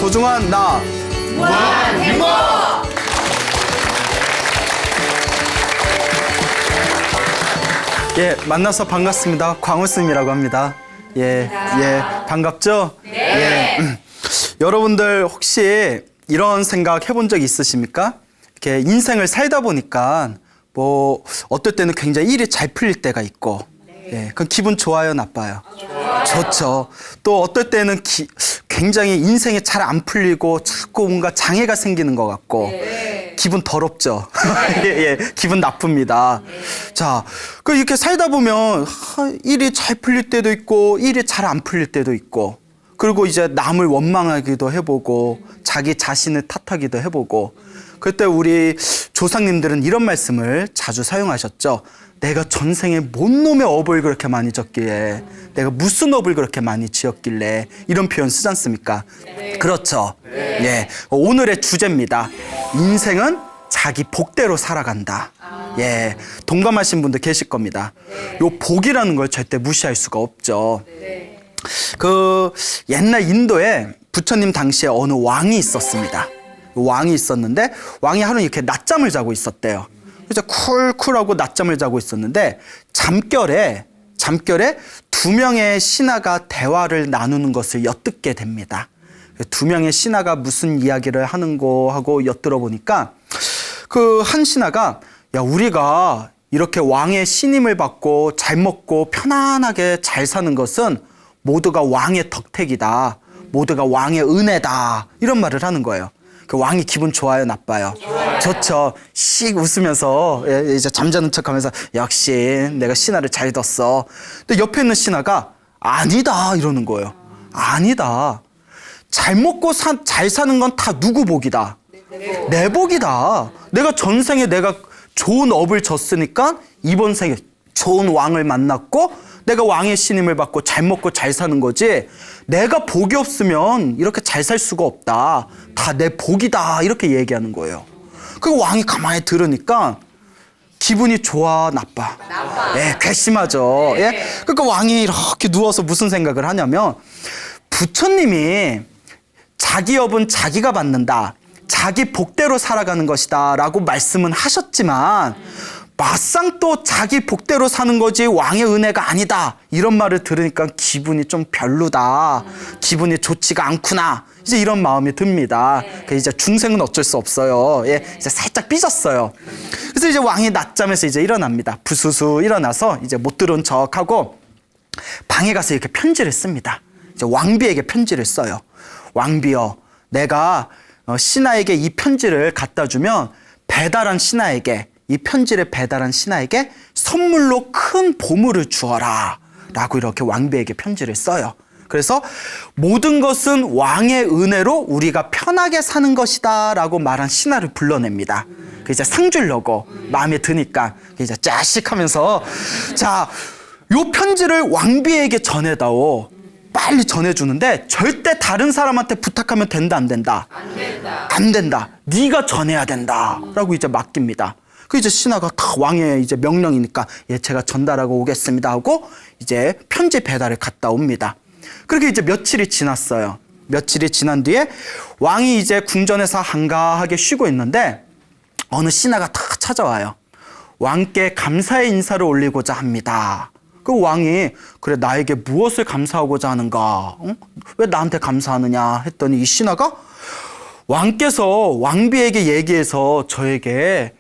소중한 나. 무한 행복! 예, 만나서 반갑습니다. 광우스님이라고 합니다. 예, 반갑죠? 네. 예. 여러분들 혹시 이런 생각 해본 적 있으십니까? 이렇게 인생을 살다 보니까 뭐 어떨 때는 굉장히 일이 잘 풀릴 때가 있고, 예, 그건 기분 좋아요, 나빠요? 좋죠. 또 어떨 때는 굉장히 인생이 잘 안 풀리고 자꾸 뭔가 장애가 생기는 것 같고, 기분 더럽죠. 예, 기분 나쁩니다. 자, 그 이렇게 살다 보면 일이 잘 풀릴 때도 있고, 일이 잘 안 풀릴 때도 있고, 그리고 이제 남을 원망하기도 해보고, 자기 자신을 탓하기도 해보고, 그때 우리 조상님들은 이런 말씀을 자주 사용하셨죠. 내가 전생에 뭔 놈의 업을 그렇게 많이 졌길래, 내가 무슨 업을 그렇게 많이 지었길래, 이런 표현 쓰지 않습니까? 네. 그렇죠. 네. 예, 오늘의 주제입니다. 인생은 자기 복대로 살아간다. 예, 동감하신 분들 계실 겁니다. 요 복이라는 걸 절대 무시할 수가 없죠. 그 옛날 인도에 부처님 당시에 어느 왕이 있었습니다. 왕이 있었는데 왕이 하루 이렇게 낮잠을 자고 있었대요. 그래서 쿨쿨하고 낮잠을 자고 있었는데 잠결에 두 명의 신하가 대화를 나누는 것을 엿듣게 됩니다. 두 명의 신하가 무슨 이야기를 하는 거 하고 엿들어 보니까 그 한 신하가, 야, 우리가 이렇게 왕의 신임을 받고 잘 먹고 편안하게 잘 사는 것은 모두가 왕의 덕택이다. 모두가 왕의 은혜다. 이런 말을 하는 거예요. 그 왕이 기분 좋아요, 나빠요? 좋죠. 씩 웃으면서, 예, 이제 잠자는 척 하면서, 역시 내가 신하를 잘 뒀어. 근데 옆에 있는 신하가 아니다 이러는 거예요. 아니다. 잘 먹고 잘 사는 건 다 누구 복이다? 내 복이다. 내가 전생에 내가 좋은 업을 졌으니까 이번 생에 좋은 왕을 만났고 내가 왕의 신임을 받고 잘 먹고 잘 사는 거지, 내가 복이 없으면 이렇게 잘 살 수가 없다. 다 내 복이다. 이렇게 얘기하는 거예요. 그 왕이 가만히 들으니까 기분이 좋아, 나빠? 예, 괘씸하죠. 예? 그러니까 왕이 이렇게 누워서 무슨 생각을 하냐면, 부처님이 자기 업은 자기가 받는다. 자기 복대로 살아가는 것이다. 라고 말씀은 하셨지만, 막상 또 자기 복대로 사는 거지 왕의 은혜가 아니다. 이런 말을 들으니까 기분이 좀 별로다. 기분이 좋지가 않구나. 이제 이런 마음이 듭니다. 이제 중생은 어쩔 수 없어요. 예, 이제 살짝 삐졌어요. 그래서 이제 왕이 낮잠에서 이제 일어납니다. 부수수 일어나서 이제 못 들은 척하고 방에 가서 이렇게 편지를 씁니다. 이제 왕비에게 편지를 써요. 왕비여, 내가 신하에게 이 편지를 갖다 주면 이 편지를 배달한 신하에게 선물로 큰 보물을 주어라. 라고 이렇게 왕비에게 편지를 써요. 그래서 모든 것은 왕의 은혜로 우리가 편하게 사는 것이다. 라고 말한 신하를 불러냅니다. 이제 상 주려고 마음에 드니까 이제 짜식 하면서, 자, 요 편지를 왕비에게 전해다오. 빨리 전해주는데 절대 다른 사람한테 부탁하면 된다, 안 된다? 안 된다. 안 된다. 네가 전해야 된다. 라고 이제 맡깁니다. 그 이제 신하가 다 왕의 이제 명령이니까, 예, 제가 전달하고 오겠습니다 하고 이제 편지 배달을 갔다 옵니다. 그렇게 이제 며칠이 지났어요. 며칠이 지난 뒤에 왕이 이제 궁전에서 한가하게 쉬고 있는데 어느 신하가 탁 찾아와요. 왕께 감사의 인사를 올리고자 합니다. 그 왕이, 그래, 나에게 무엇을 감사하고자 하는가? 응? 왜 나한테 감사하느냐? 했더니 이 신하가 왕께서 왕비에게 얘기해서 저에게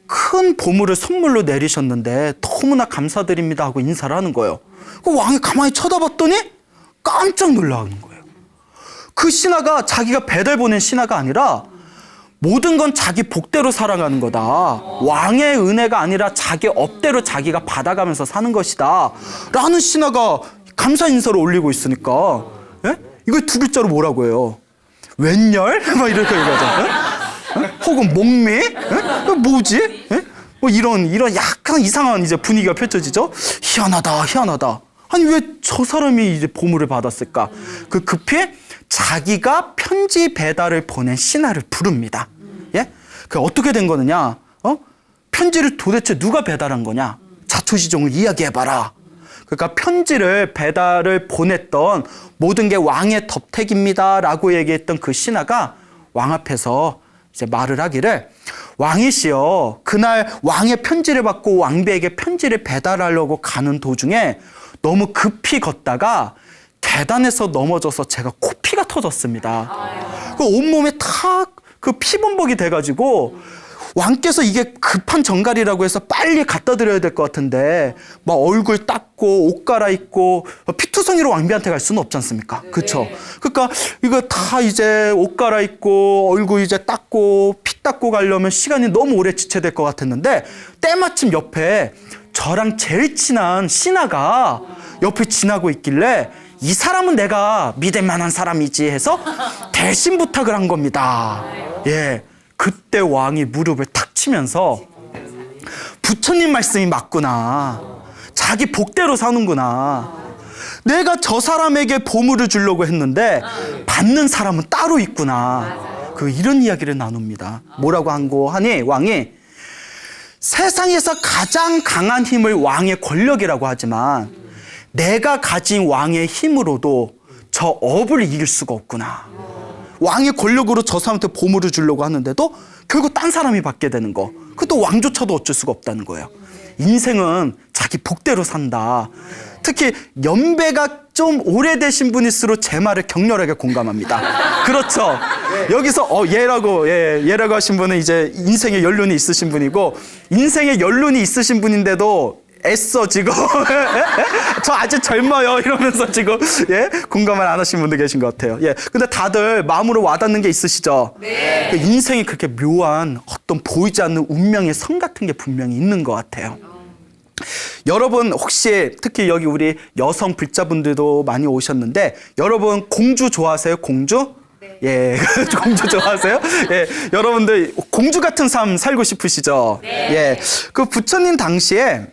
큰 보물을 선물로 내리셨는데 너무나 감사드립니다 하고 인사를 하는 거예요. 그 왕이 가만히 쳐다봤더니 깜짝 놀라는 거예요. 그 신하가 자기가 배달 보낸 신하가 아니라 모든 건 자기 복대로 살아가는 거다. 왕의 은혜가 아니라 자기 업대로 자기가 받아가면서 사는 것이다. 라는 신하가 감사 인사를 올리고 있으니까, 예? 이걸 두 글자로 뭐라고 해요? 웬열? 막 이렇게 얘기하잖아요. 혹은 목미? 뭐지? 뭐 이런 약간 이상한 이제 분위기가 펼쳐지죠. 희한하다. 아니 왜 저 사람이 이제 보물을 받았을까? 그 급히 자기가 편지 배달을 보낸 신하를 부릅니다. 예? 그 어떻게 된 거느냐? 편지를 도대체 누가 배달한 거냐? 자초지종을 이야기해봐라. 그러니까 편지를 배달을 보냈던 모든 게 왕의 덕택입니다라고 얘기했던 그 신하가 왕 앞에서 이제 말을 하기를 왕이시여 그날 왕의 편지를 받고 왕비에게 편지를 배달하려고 가는 도중에 너무 급히 걷다가 계단에서 넘어져서 제가 코피가 터졌습니다. 그 온몸에 다 그 피범벅이 돼가지고 왕께서 이게 급한 정갈이라고 해서 빨리 갖다 드려야 될 것 같은데 막 얼굴 닦고 옷 갈아입고 피투성이로 왕비한테 갈 수는 없지 않습니까? 그렇죠? 그러니까 이거 다 이제 옷 갈아입고 얼굴 이제 닦고 피 닦고 가려면 시간이 너무 오래 지체될 것 같았는데 때마침 옆에 저랑 제일 친한 신하가 옆에 지나고 있길래 이 사람은 내가 믿을 만한 사람이지 해서 대신 부탁을 한 겁니다. 예. 그때 왕이 무릎을 탁 치면서 부처님 말씀이 맞구나. 자기 복대로 사는구나. 내가 저 사람에게 보물을 주려고 했는데 받는 사람은 따로 있구나. 이런 이야기를 나눕니다. 뭐라고 한고 하니 왕이 세상에서 가장 강한 힘을 왕의 권력이라고 하지만 내가 가진 왕의 힘으로도 저 업을 이길 수가 없구나. 왕의 권력으로 저 사람한테 보물을 주려고 하는데도 결국 딴 사람이 받게 되는 거. 그것도 왕조차도 어쩔 수가 없다는 거예요. 인생은 자기 복대로 산다. 특히 연배가 좀 오래되신 분일수록 제 말을 격렬하게 공감합니다. 그렇죠. 여기서 얘라고 하신 분은 이제 인생에 연륜이 있으신 분이고 인생에 연륜이 있으신 분인데도 애써 지금 저 아직 젊어요 이러면서 지금 공감을 안 하신 분들 계신 것 같아요. 근데 다들 마음으로 와닿는 게 있으시죠? 네. 인생이 그렇게 묘한 어떤 보이지 않는 운명의 성 같은 게 분명히 있는 것 같아요. 여러분 혹시 특히 여기 우리 여성 불자분들도 많이 오셨는데 여러분 공주 좋아하세요? 공주? 예, 공주 좋아하세요? 예, 여러분들 공주 같은 삶 살고 싶으시죠? 네. 예, 그 부처님 당시에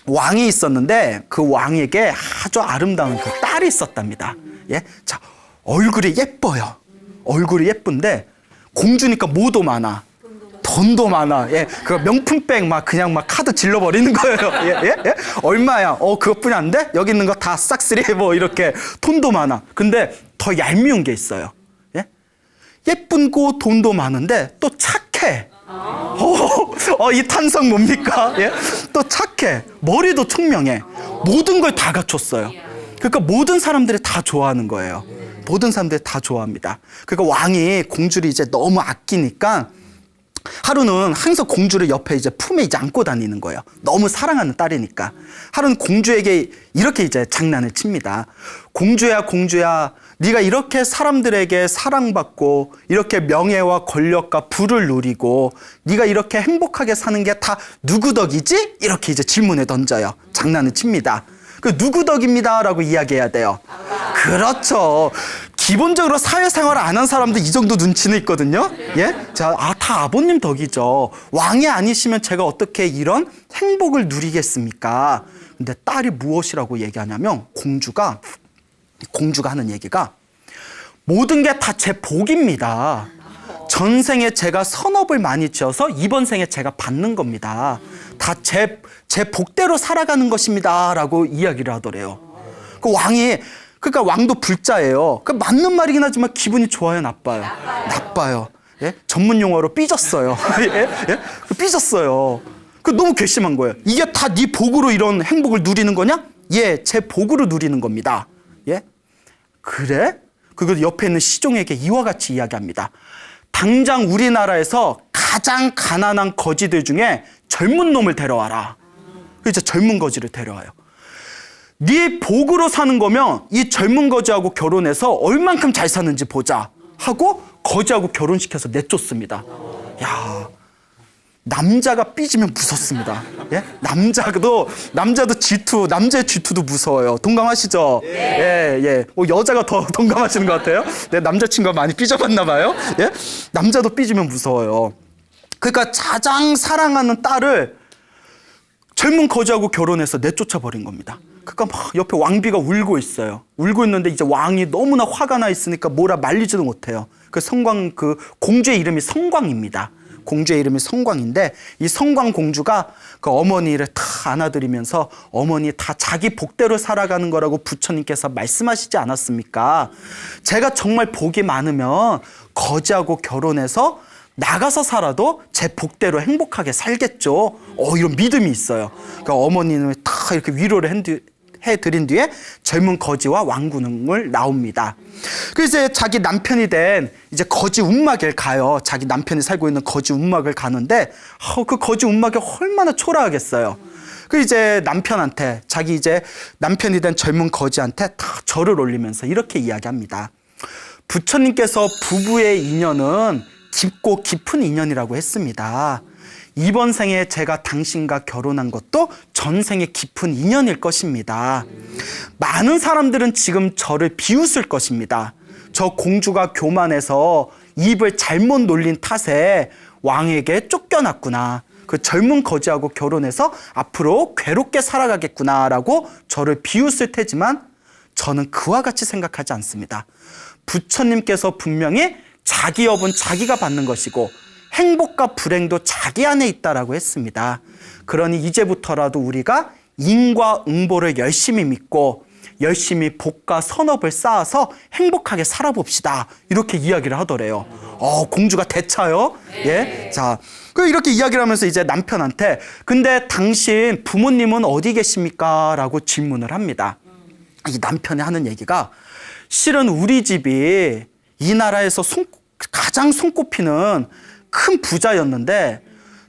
왕이 있었는데 그 왕에게 아주 아름다운 그 딸이 있었답니다. 예, 자 얼굴이 예뻐요. 얼굴이 예쁜데 공주니까 뭐도 많아. 돈도 많아. 예, 그 명품백 막 그냥 막 카드 질러버리는 거예요. 예. 얼마야? 그것뿐이 안 돼? 여기 있는 거 다 싹쓸이 뭐 이렇게 돈도 많아. 근데 더 얄미운 게 있어요. 예, 예쁜고 돈도 많은데 또 착해. 이 탄성 뭡니까? 예? 또 착해. 머리도 총명해. 모든 걸 다 갖췄어요. 그러니까 모든 사람들이 다 좋아하는 거예요. 모든 사람들이 다 좋아합니다. 그러니까 왕이 공주를 이제 너무 아끼니까 하루는 항상 공주를 옆에 이제 품에 이제 안고 다니는 거예요. 너무 사랑하는 딸이니까. 하루는 공주에게 이렇게 이제 장난을 칩니다. 공주야, 공주야. 네가 이렇게 사람들에게 사랑받고 이렇게 명예와 권력과 부를 누리고 네가 이렇게 행복하게 사는 게 다 누구 덕이지? 이렇게 이제 질문을 던져요. 장난을 칩니다. 누구 덕입니다 라고 이야기해야 돼요. 그렇죠. 기본적으로 사회생활을 안 한 사람도 이 정도 눈치는 있거든요. 예? 자, 다 아버님 덕이죠. 왕이 아니시면 제가 어떻게 이런 행복을 누리겠습니까? 근데 딸이 무엇이라고 얘기하냐면 공주가 하는 얘기가 모든 게 다 제 복입니다. 전생에 제가 선업을 많이 지어서 이번 생에 제가 받는 겁니다. 다 제 복대로 살아가는 것입니다. 라고 이야기를 하더래요. 그러니까 왕도 불자예요. 맞는 말이긴 하지만 기분이 좋아요, 나빠요? 나빠요. 예? 전문 용어로 삐졌어요. 예? 삐졌어요. 너무 괘씸한 거예요. 이게 다 네 복으로 이런 행복을 누리는 거냐? 예, 제 복으로 누리는 겁니다. 예? 그래? 그리고 옆에 있는 시종에게 이와 같이 이야기합니다. 당장 우리나라에서 가장 가난한 거지들 중에 젊은 놈을 데려와라. 그래서 젊은 거지를 데려와요. 네 복으로 사는 거면 이 젊은 거지하고 결혼해서 얼만큼 잘 사는지 보자 하고 거지하고 결혼시켜서 내쫓습니다. 야, 남자가 삐지면 무섭습니다. 예? 남자도 남자의 질투도 무서워요. 동감하시죠? 예. 여자가 더 동감하시는 것 같아요. 내 남자친구가 많이 삐져봤나 봐요. 예? 남자도 삐지면 무서워요. 그러니까 가장 사랑하는 딸을 젊은 거지하고 결혼해서 내쫓아 버린 겁니다. 그러니까 막 옆에 왕비가 울고 있어요. 울고 있는데 이제 왕이 너무나 화가 나 있으니까 뭐라 말리지도 못해요. 그 공주의 이름이 성광입니다. 공주의 이름이 성광인데 이 성광 공주가 그 어머니를 다 안아드리면서 어머니 다 자기 복대로 살아가는 거라고 부처님께서 말씀하시지 않았습니까? 제가 정말 복이 많으면 거지하고 결혼해서 나가서 살아도 제 복대로 행복하게 살겠죠. 이런 믿음이 있어요. 그러니까 어머니는 다 이렇게 위로를 해드린 뒤에 젊은 거지와 왕군을 나옵니다. 그래서 이제 자기 남편이 된 이제 거지 운막을 가요. 자기 남편이 살고 있는 거지 운막을 가는데 그 거지 운막이 얼마나 초라하겠어요. 그 이제 남편한테 자기 이제 남편이 된 젊은 거지한테 다 절을 올리면서 이렇게 이야기합니다. 부처님께서 부부의 인연은 깊고 깊은 인연이라고 했습니다. 이번 생에 제가 당신과 결혼한 것도 전생의 깊은 인연일 것입니다. 많은 사람들은 지금 저를 비웃을 것입니다. 저 공주가 교만해서 입을 잘못 놀린 탓에 왕에게 쫓겨났구나. 그 젊은 거지하고 결혼해서 앞으로 괴롭게 살아가겠구나라고 저를 비웃을 테지만 저는 그와 같이 생각하지 않습니다. 부처님께서 분명히 자기 업은 자기가 받는 것이고 행복과 불행도 자기 안에 있다라고 했습니다. 그러니 이제부터라도 우리가 인과 응보를 열심히 믿고 열심히 복과 선업을 쌓아서 행복하게 살아봅시다. 이렇게 이야기를 하더래요. 공주가 대차요. 예, 자, 이렇게 이야기를 하면서 이제 남편한테 근데 당신 부모님은 어디 계십니까? 라고 질문을 합니다. 이 남편이 하는 얘기가 실은 우리 집이 이 나라에서 가장 손꼽히는 큰 부자였는데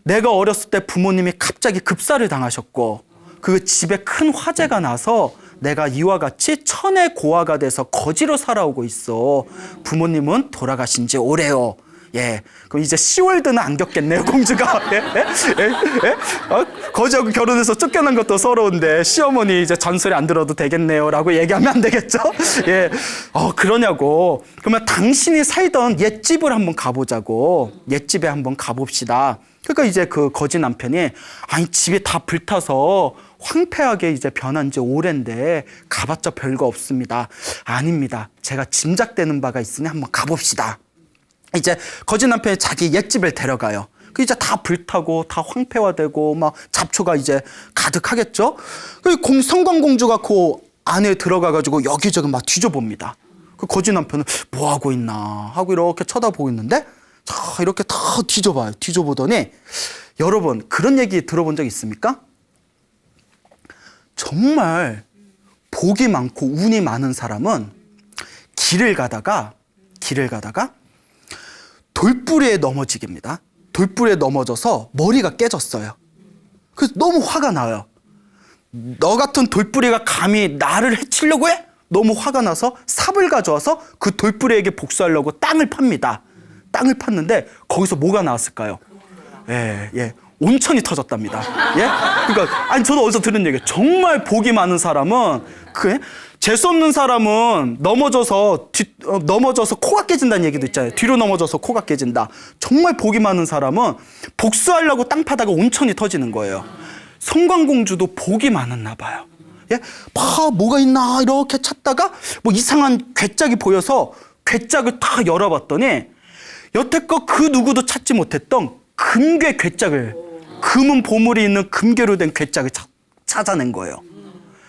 내가 어렸을 때 부모님이 갑자기 급사를 당하셨고 그 집에 큰 화재가 나서 내가 이와 같이 천의 고아가 돼서 거지로 살아오고 있어. 부모님은 돌아가신 지 오래요. 예, 그럼 이제 시월드는 안 겪겠네요, 공주가. 거지하고 결혼해서 쫓겨난 것도 서러운데 시어머니 이제 잔소리 안 들어도 되겠네요라고 얘기하면 안 되겠죠? 예, 그러냐고. 그러면 당신이 살던 옛집을 한번 가보자고. 옛집에 한번 가봅시다. 그러니까 이제 그 거지 남편이 아니 집이 다 불타서 황폐하게 이제 변한 지 오랜데 가봤자 별거 없습니다. 아닙니다. 제가 짐작되는 바가 있으니 한번 가봅시다. 이제 거지 남편이 자기 옛집을 데려가요. 그 이제 다 불타고 다 황폐화되고 막 잡초가 이제 가득하겠죠. 그 성광공주가 그 안에 들어가가지고 여기저기 막 뒤져봅니다. 그 거지 남편은 뭐 하고 있나 하고 이렇게 쳐다보고 있는데 자 이렇게 다 뒤져봐요. 뒤져보더니 여러분 그런 얘기 들어본 적 있습니까? 정말 복이 많고 운이 많은 사람은 길을 가다가 돌부리에 넘어지게입니다. 돌부리에 넘어져서 머리가 깨졌어요. 그래서 너무 화가 나요. 너 같은 돌부리가 감히 나를 해치려고 해? 너무 화가 나서 삽을 가져와서 그 돌부리에게 복수하려고 땅을 팝니다. 땅을 팠는데 거기서 뭐가 나왔을까요? 예. 온천이 터졌답니다. 예? 그러니까 아니 저도 어디서 들은 얘기예요. 정말 복이 많은 사람은 재수 없는 사람은 넘어져서 코가 깨진다는 얘기도 있잖아요. 뒤로 넘어져서 코가 깨진다. 정말 복이 많은 사람은 복수하려고 땅 파다가 온천이 터지는 거예요. 성광공주도 복이 많았나 봐요. 예? 뭐가 있나 이렇게 찾다가 뭐 이상한 괴짝이 보여서 괴짝을 다 열어봤더니 여태껏 그 누구도 찾지 못했던 금괴 괴짝을 금은 보물이 있는 금괴로 된 괴짝을 찾아낸 거예요.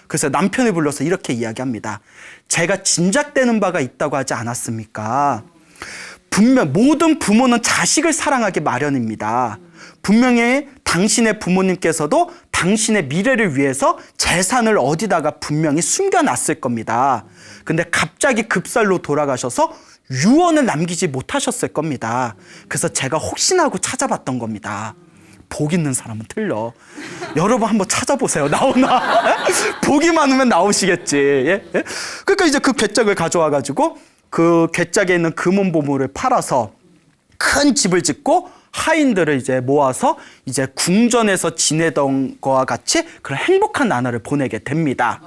그래서 남편을 불러서 이렇게 이야기합니다. 제가 짐작되는 바가 있다고 하지 않았습니까? 분명 모든 부모는 자식을 사랑하기 마련입니다. 분명히 당신의 부모님께서도 당신의 미래를 위해서 재산을 어디다가 분명히 숨겨놨을 겁니다. 근데 갑자기 급살로 돌아가셔서 유언을 남기지 못하셨을 겁니다. 그래서 제가 혹시나 하고 찾아봤던 겁니다. 복 있는 사람은 틀려. 여러분 한번 찾아보세요. 나오나? 복이 많으면 나오시겠지. 예? 그러니까 이제 그 괴짝을 가져와가지고 그 괴짝에 있는 금은 보물을 팔아서 큰 집을 짓고 하인들을 이제 모아서 이제 궁전에서 지내던 거와 같이 그런 행복한 나날을 보내게 됩니다.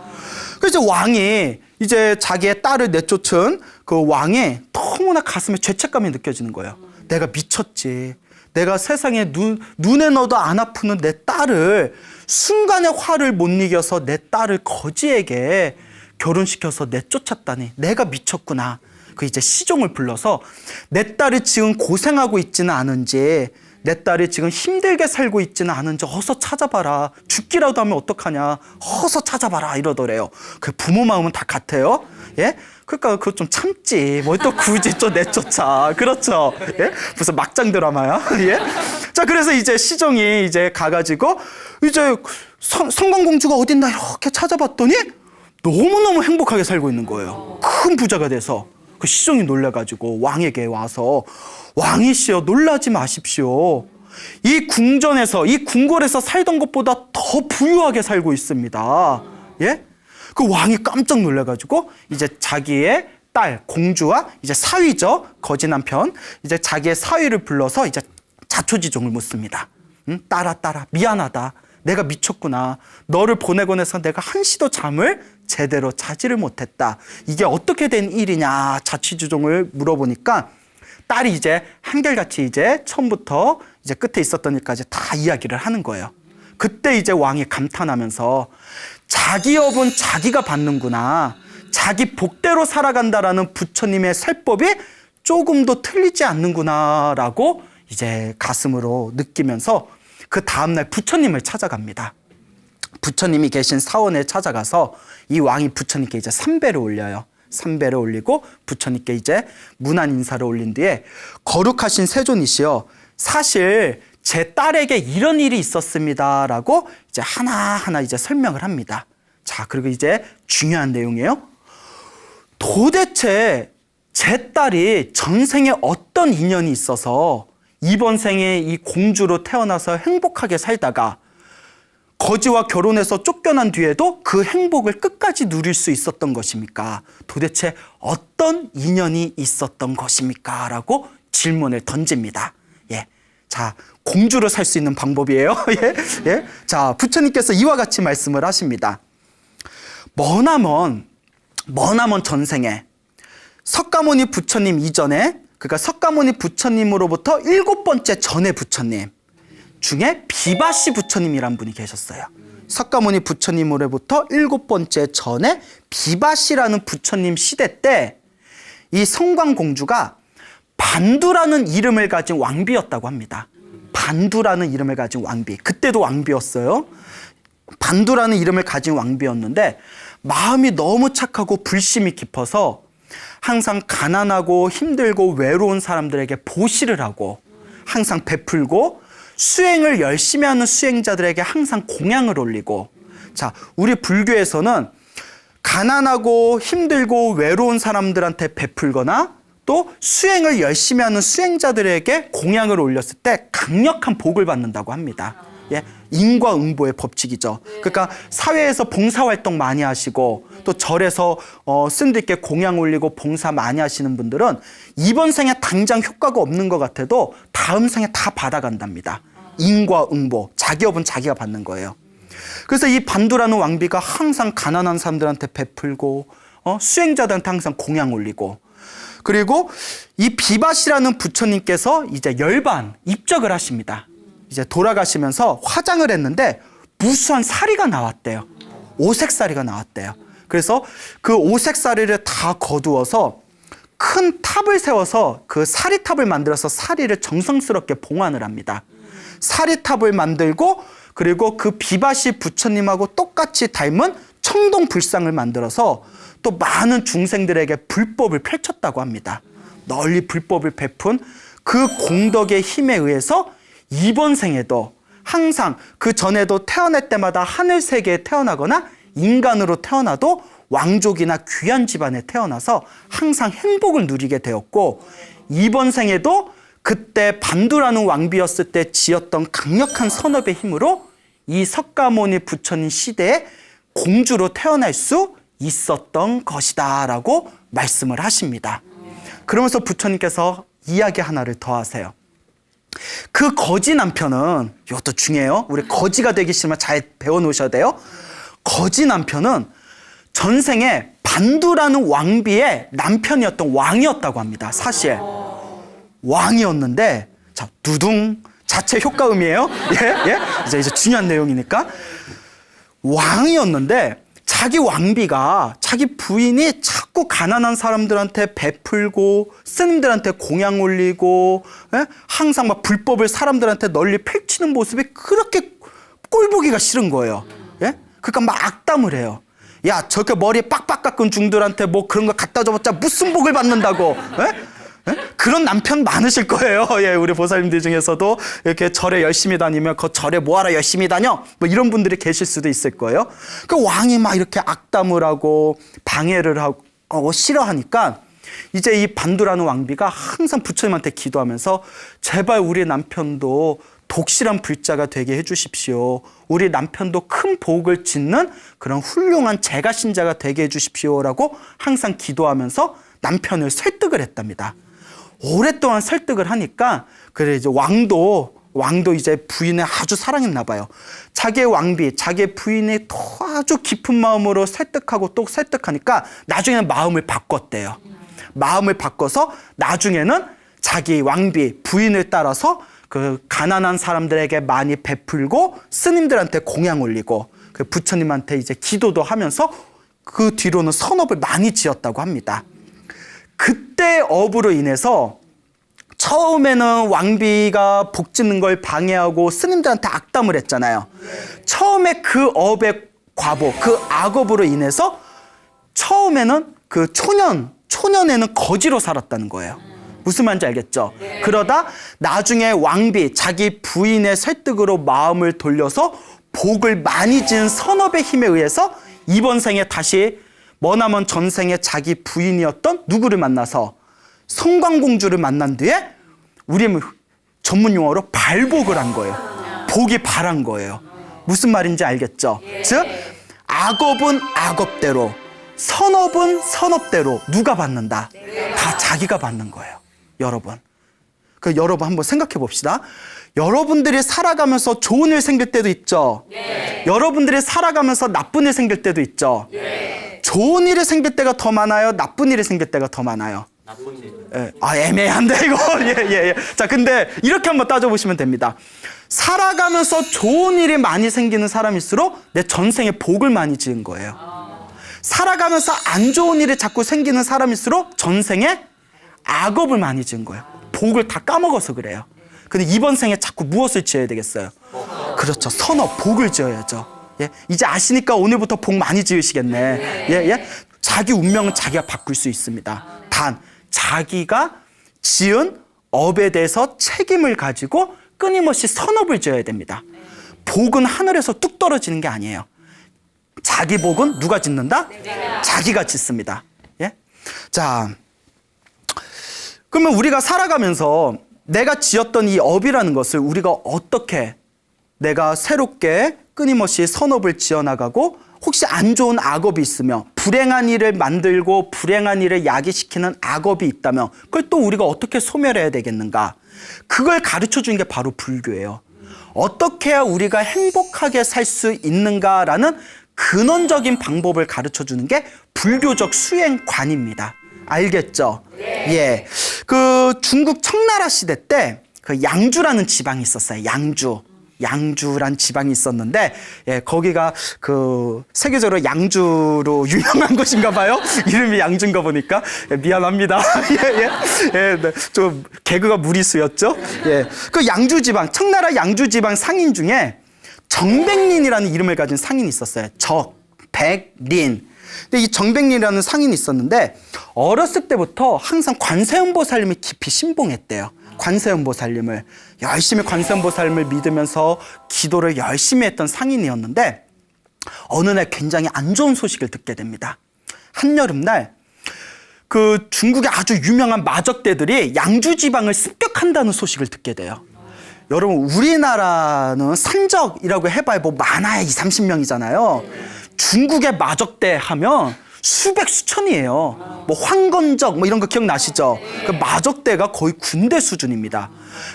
그래서 왕이 이제 자기의 딸을 내쫓은 그 왕이 너무나 가슴에 죄책감이 느껴지는 거예요. 내가 미쳤지. 내가 세상에 눈에 넣어도 안 아프는 내 딸을 순간의 화를 못 이겨서 내 딸을 거지에게 결혼시켜서 내쫓았다니 내가 미쳤구나. 그 이제 시종을 불러서 내 딸이 지금 고생하고 있지는 않은지 내 딸이 지금 힘들게 살고 있지는 않은지 어서 찾아봐라. 죽기라도 하면 어떡하냐. 어서 찾아봐라 이러더래요. 그 부모 마음은 다 같아요. 예? 그러니까 그거 좀 참지. 뭐 또 굳이 또 내쫓아. 그렇죠. 예? 무슨 막장 드라마야. 예? 자, 그래서 이제 시종이 이제 가가지고 이제 성광공주가 어딨나 이렇게 찾아봤더니 너무너무 행복하게 살고 있는 거예요. 큰 부자가 돼서. 그 시종이 놀라가지고 왕에게 와서 왕이시여 놀라지 마십시오. 이 궁전에서 이 궁궐에서 살던 것보다 더 부유하게 살고 있습니다. 예? 그 왕이 깜짝 놀라가지고 이제 자기의 딸 공주와 이제 사위죠, 거지 남편, 이제 자기의 사위를 불러서 이제 자초지종을 묻습니다. 딸아 미안하다. 내가 미쳤구나. 너를 보내고 나서 내가 한시도 잠을 제대로 자지를 못했다. 이게 어떻게 된 일이냐 자초지종을 물어보니까 딸이 이제 한결같이 이제 처음부터 이제 끝에 있었던 일까지 다 이야기를 하는 거예요. 그때 이제 왕이 감탄하면서 자기 업은 자기가 받는구나. 자기 복대로 살아간다라는 부처님의 살법이 조금도 틀리지 않는구나라고 이제 가슴으로 느끼면서 그 다음날 부처님을 찾아갑니다. 부처님이 계신 사원에 찾아가서 이 왕이 부처님께 이제 삼배를 올려요. 삼배를 올리고 부처님께 이제 문안 인사를 올린 뒤에 거룩하신 세존이시여 사실 제 딸에게 이런 일이 있었습니다라고 이제 하나하나 이제 설명을 합니다. 자, 그리고 이제 중요한 내용이에요. 도대체 제 딸이 전생에 어떤 인연이 있어서 이번 생에 이 공주로 태어나서 행복하게 살다가 거지와 결혼해서 쫓겨난 뒤에도 그 행복을 끝까지 누릴 수 있었던 것입니까? 도대체 어떤 인연이 있었던 것입니까? 라고 질문을 던집니다. 예. 자, 공주로 살 수 있는 방법이에요. 예. 예. 자, 부처님께서 이와 같이 말씀을 하십니다. 머나먼 전생에 석가모니 부처님 이전에, 그러니까 석가모니 부처님으로부터 7번째 전에 부처님 중에 비바시 부처님이란 분이 계셨어요. 석가모니 부처님으로부터 7번째 전에 비바시라는 부처님 시대 때 이 성광공주가 반두라는 이름을 가진 왕비였다고 합니다. 반두라는 이름을 가진 왕비. 그때도 왕비였어요. 반두라는 이름을 가진 왕비였는데 마음이 너무 착하고 불심이 깊어서 항상 가난하고 힘들고 외로운 사람들에게 보시를 하고 항상 베풀고 수행을 열심히 하는 수행자들에게 항상 공양을 올리고, 자, 우리 불교에서는 가난하고 힘들고 외로운 사람들한테 베풀거나 또 수행을 열심히 하는 수행자들에게 공양을 올렸을 때 강력한 복을 받는다고 합니다. 예, 인과응보의 법칙이죠. 그러니까 사회에서 봉사활동 많이 하시고 또 절에서 스님들께 공양 올리고 봉사 많이 하시는 분들은 이번 생에 당장 효과가 없는 것 같아도 다음 생에 다 받아간답니다. 인과응보, 자기 업은 자기가 받는 거예요. 그래서 이 반두라는 왕비가 항상 가난한 사람들한테 베풀고 수행자들한테 항상 공양 올리고, 그리고 이 비바시라는 부처님께서 이제 열반 입적을 하십니다. 이제 돌아가시면서 화장을 했는데 무수한 사리가 나왔대요. 오색사리가 나왔대요. 그래서 그 오색사리를 다 거두어서 큰 탑을 세워서 그 사리탑을 만들어서 사리를 정성스럽게 봉안을 합니다. 사리탑을 만들고 그리고 그 비바시 부처님하고 똑같이 닮은 청동불상을 만들어서 또 많은 중생들에게 불법을 펼쳤다고 합니다. 널리 불법을 베푼 그 공덕의 힘에 의해서 이번 생에도 항상 그 전에도 태어날 때마다 하늘 세계에 태어나거나 인간으로 태어나도 왕족이나 귀한 집안에 태어나서 항상 행복을 누리게 되었고, 이번 생에도 그때 반두라는 왕비였을 때 지었던 강력한 선업의 힘으로 이 석가모니 부처님 시대에 공주로 태어날 수 있었던 것이다 라고 말씀을 하십니다. 그러면서 부처님께서 이야기 하나를 더 하세요. 그 거지 남편은, 이것도 중요해요. 우리 거지가 되기 싫으면 잘 배워놓으셔야 돼요. 거지 남편은 전생에 반두라는 왕비의 남편이었던 왕이었다고 합니다. 사실 왕이었는데, 자, 두둥 자체 효과음이에요. 예. 이제 중요한 내용이니까. 왕이었는데 자기 왕비가 자기 부인이 자꾸 자꾸 가난한 사람들한테 베풀고 스님들한테 공양 올리고 항상 막 불법을 사람들한테 널리 펼치는 모습이 그렇게 꼴보기가 싫은 거예요. 그러니까 막 악담을 해요. 야, 저렇게 머리에 빡빡 깎은 중들한테 뭐 그런 거 갖다 줘봤자 무슨 복을 받는다고. 그런 남편 많으실 거예요. 우리 보살님들 중에서도 이렇게 절에 열심히 다니면 그 절에 뭐하러 열심히 다녀? 뭐 이런 분들이 계실 수도 있을 거예요. 그 왕이 막 이렇게 악담을 하고 방해를 하고 싫어하니까 이제 이 반두라는 왕비가 항상 부처님한테 기도하면서 제발 우리 남편도 독실한 불자가 되게 해주십시오. 우리 남편도 큰 복을 짓는 그런 훌륭한 제가신자가 되게 해주십시오라고 항상 기도하면서 남편을 설득을 했답니다. 오랫동안 설득을 하니까 그래 이제 왕도 이제 부인을 아주 사랑했나 봐요. 자기의 왕비, 자기의 부인이 또 아주 깊은 마음으로 설득하고 또 설득하니까 나중에는 마음을 바꿨대요. 마음을 바꿔서 나중에는 자기 왕비, 부인을 따라서 그 가난한 사람들에게 많이 베풀고 스님들한테 공양 올리고 그 부처님한테 이제 기도도 하면서 그 뒤로는 선업을 많이 지었다고 합니다. 그때 업으로 인해서 처음에는 왕비가 복 짓는 걸 방해하고 스님들한테 악담을 했잖아요. 처음에 그 업의 과보, 그 악업으로 인해서 처음에는 그 초년에는 거지로 살았다는 거예요. 무슨 말인지 알겠죠? 그러다 나중에 왕비, 자기 부인의 설득으로 마음을 돌려서 복을 많이 지은 선업의 힘에 의해서 이번 생에 다시 머나먼 전생에 자기 부인이었던 누구를 만나서 성광공주를 만난 뒤에 우리 전문 용어로 발복을 한 거예요. 복이 발한 거예요. 무슨 말인지 알겠죠? 즉 악업은 악업대로, 선업은 선업대로 누가 받는다? 다 자기가 받는 거예요. 여러분. 여러분 한번 생각해 봅시다. 여러분들이 살아가면서 좋은 일 생길 때도 있죠. 여러분들이 살아가면서 나쁜 일 생길 때도 있죠. 좋은 일이 생길 때가 더 많아요? 나쁜 일이 생길 때가 더 많아요? 나쁜 일. 애매한데 이거. 자, 근데 이렇게 한번 따져보시면 됩니다. 살아가면서 좋은 일이 많이 생기는 사람일수록 내 전생에 복을 많이 지은 거예요. 살아가면서 안 좋은 일이 자꾸 생기는 사람일수록 전생에 악업을 많이 지은 거예요. 복을 다 까먹어서 그래요. 근데 이번 생에 자꾸 무엇을 지어야 되겠어요? 그렇죠. 선업, 복을 지어야죠. 이제 아시니까 오늘부터 복 많이 지으시겠네. 자기 운명은 자기가 바꿀 수 있습니다. 단 자기가 지은 업에 대해서 책임을 가지고 끊임없이 선업을 지어야 됩니다. 복은 하늘에서 뚝 떨어지는 게 아니에요. 자기 복은 누가 짓는다? 자기가 짓습니다. 자, 그러면 우리가 살아가면서 내가 지었던 이 업이라는 것을 우리가 어떻게 내가 새롭게 끊임없이 선업을 지어나가고 혹시 안 좋은 악업이 있으며 불행한 일을 만들고 불행한 일을 야기시키는 악업이 있다면 그걸 또 우리가 어떻게 소멸해야 되겠는가? 그걸 가르쳐 주는 게 바로 불교예요. 어떻게 해야 우리가 행복하게 살 수 있는가라는 근원적인 방법을 가르쳐 주는 게 불교적 수행관입니다. 알겠죠? 그 중국 청나라 시대 때 그 양주라는 지방이 있었어요. 양주란 지방이 있었는데 거기가 그 세계적으로 양주로 유명한 곳인가 봐요. 이름이 양주인가 보니까 미안합니다. 좀 개그가 무리수였죠. 그 양주 지방, 청나라 양주 지방 상인 중에 정백린이라는 이름을 가진 상인이 있었어요. 정백린. 근데 이 정백린이라는 상인이 있었는데 어렸을 때부터 항상 관세음보살님이 깊이 신봉했대요. 관세음보살님을 열심히 관세음보살님을 믿으면서 기도를 열심히 했던 상인이었는데 어느 날 굉장히 안 좋은 소식을 듣게 됩니다. 한여름날 그 중국의 아주 유명한 마적대들이 양주 지방을 습격한다는 소식을 듣게 돼요. 여러분 우리나라는 산적이라고 해봐야 뭐 많아야 20-30명이잖아요. 중국의 마적대 하면 수백 수천이에요. 뭐 황건적 뭐 이런 거 기억나시죠? 그 마적대가 거의 군대 수준입니다.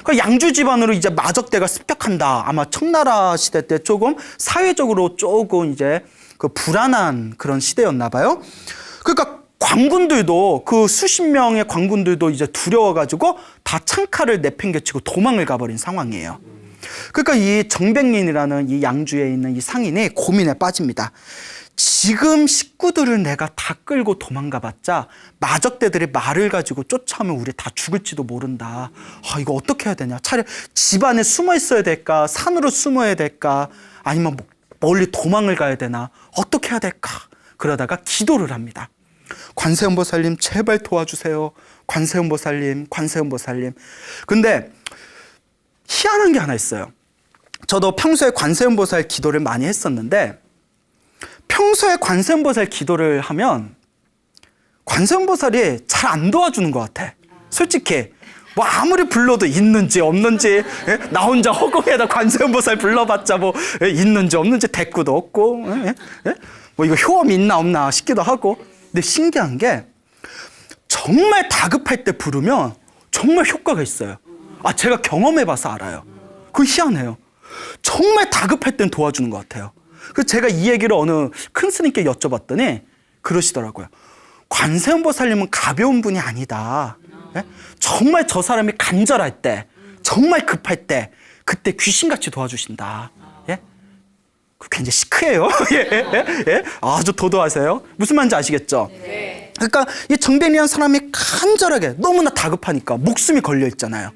그 양주 집안으로 이제 마적대가 습격한다. 아마 청나라 시대 때 조금 사회적으로 조금 이제 그 불안한 그런 시대였나 봐요. 그러니까 관군들도 그 수십 명의 관군들도 이제 두려워가지고 다 창칼을 내팽개치고 도망을 가버린 상황이에요. 그러니까 이 정백린이라는 이 양주에 있는 이 상인이 고민에 빠집니다. 지금 식구들을 내가 다 끌고 도망가 봤자 마적대들이 말을 가지고 쫓아오면 우리 다 죽을지도 모른다. 아, 이거 어떻게 해야 되냐? 차라리 집 안에 숨어 있어야 될까? 산으로 숨어야 될까? 아니면 뭐 멀리 도망을 가야 되나? 어떻게 해야 될까? 그러다가 기도를 합니다. 관세음보살님 제발 도와주세요. 관세음보살님, 관세음보살님. 근데 희한한 게 하나 있어요. 저도 평소에 관세음보살 기도를 많이 했었는데 평소에 관세음보살 기도를 하면 관세음보살이 잘 안 도와주는 것 같아. 솔직히 뭐 아무리 불러도 있는지 없는지, 예? 나 혼자 허공에다 관세음보살 불러봤자 뭐 있는지 없는지 대꾸도 없고, 예? 예? 뭐 이거 효험이 있나 없나 싶기도 하고. 근데 신기한 게 정말 다급할 때 부르면 정말 효과가 있어요. 아, 제가 경험해봐서 알아요. 그거 희한해요. 정말 다급할 땐 도와주는 것 같아요. 그래서 제가 이 얘기를 어느 큰 스님께 여쭤봤더니 그러시더라고요. 관세음보살님은 가벼운 분이 아니다. 예? 정말 저 사람이 간절할 때, 정말 급할 때, 그때 귀신같이 도와주신다. 예? 굉장히 시크해요. 예? 예? 아주 도도하세요. 무슨 말인지 아시겠죠? 네. 그러니까 이 정백리한 사람이 간절하게 너무나 다급하니까 목숨이 걸려 있잖아요.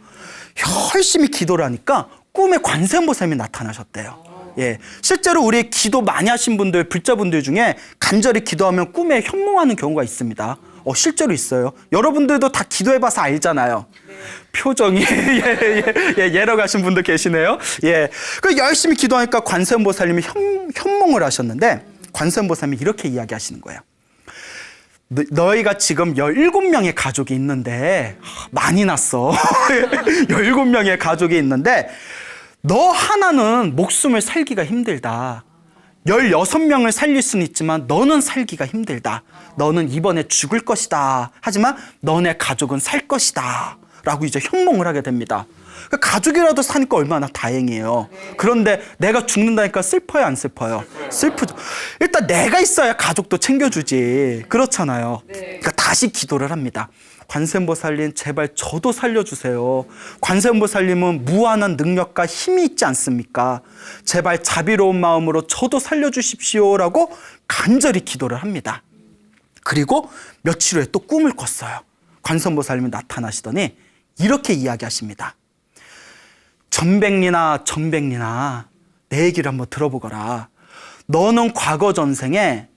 열심히 기도를 하니까 꿈에 관세음보살님이 나타나셨대요. 예, 실제로 우리 기도 많이 하신 분들, 불자분들 중에 간절히 기도하면 꿈에 현몽하는 경우가 있습니다. 실제로 있어요. 여러분들도 다 기도해봐서 알잖아요. 네. 표정이 예러 가신 분들 계시네요. 예, 그 열심히 기도하니까 관세음보살님이 현몽을 하셨는데 관세음보살님이 이렇게 이야기하시는 거예요. 너희가 지금 17명의 가족이 있는데 많이 났어. 17명의 가족이 있는데 너 하나는 목숨을 살기가 힘들다. 16명을 살릴 수는 있지만 너는 살기가 힘들다. 너는 이번에 죽을 것이다. 하지만 너네 가족은 살 것이다. 라고 이제 현몽을 하게 됩니다. 가족이라도 사니까 얼마나 다행이에요. 그런데 내가 죽는다니까 슬퍼요, 안 슬퍼요? 슬프죠. 일단 내가 있어야 가족도 챙겨주지. 그렇잖아요. 그러니까 다시 기도를 합니다. 관세음보살님 제발 저도 살려주세요. 관세음보살님은 무한한 능력과 힘이 있지 않습니까? 제발 자비로운 마음으로 저도 살려주십시오라고 간절히 기도를 합니다. 그리고 며칠 후에 또 꿈을 꿨어요. 관세음보살님이 나타나시더니 이렇게 이야기하십니다. 전백리나 내 얘기를 한번 들어보거라. 너는 과거 전생에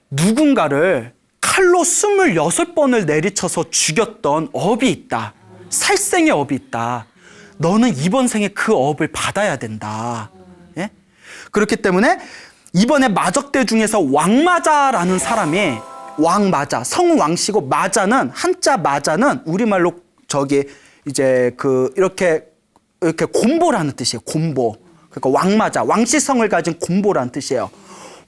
누군가를 칼로 26번을 내리쳐서 죽였던 업이 있다. 살생의 업이 있다. 너는 이번 생에 그 업을 받아야 된다. 예? 그렇기 때문에 이번에 마적대 중에서 왕마자라는 사람이 왕마자, 성은 왕씨고 마자는 한자 마자는 우리말로 이제 이렇게 곰보라는 뜻이에요. 곰보. 그러니까 왕마자, 왕씨성을 가진 곰보라는 뜻이에요.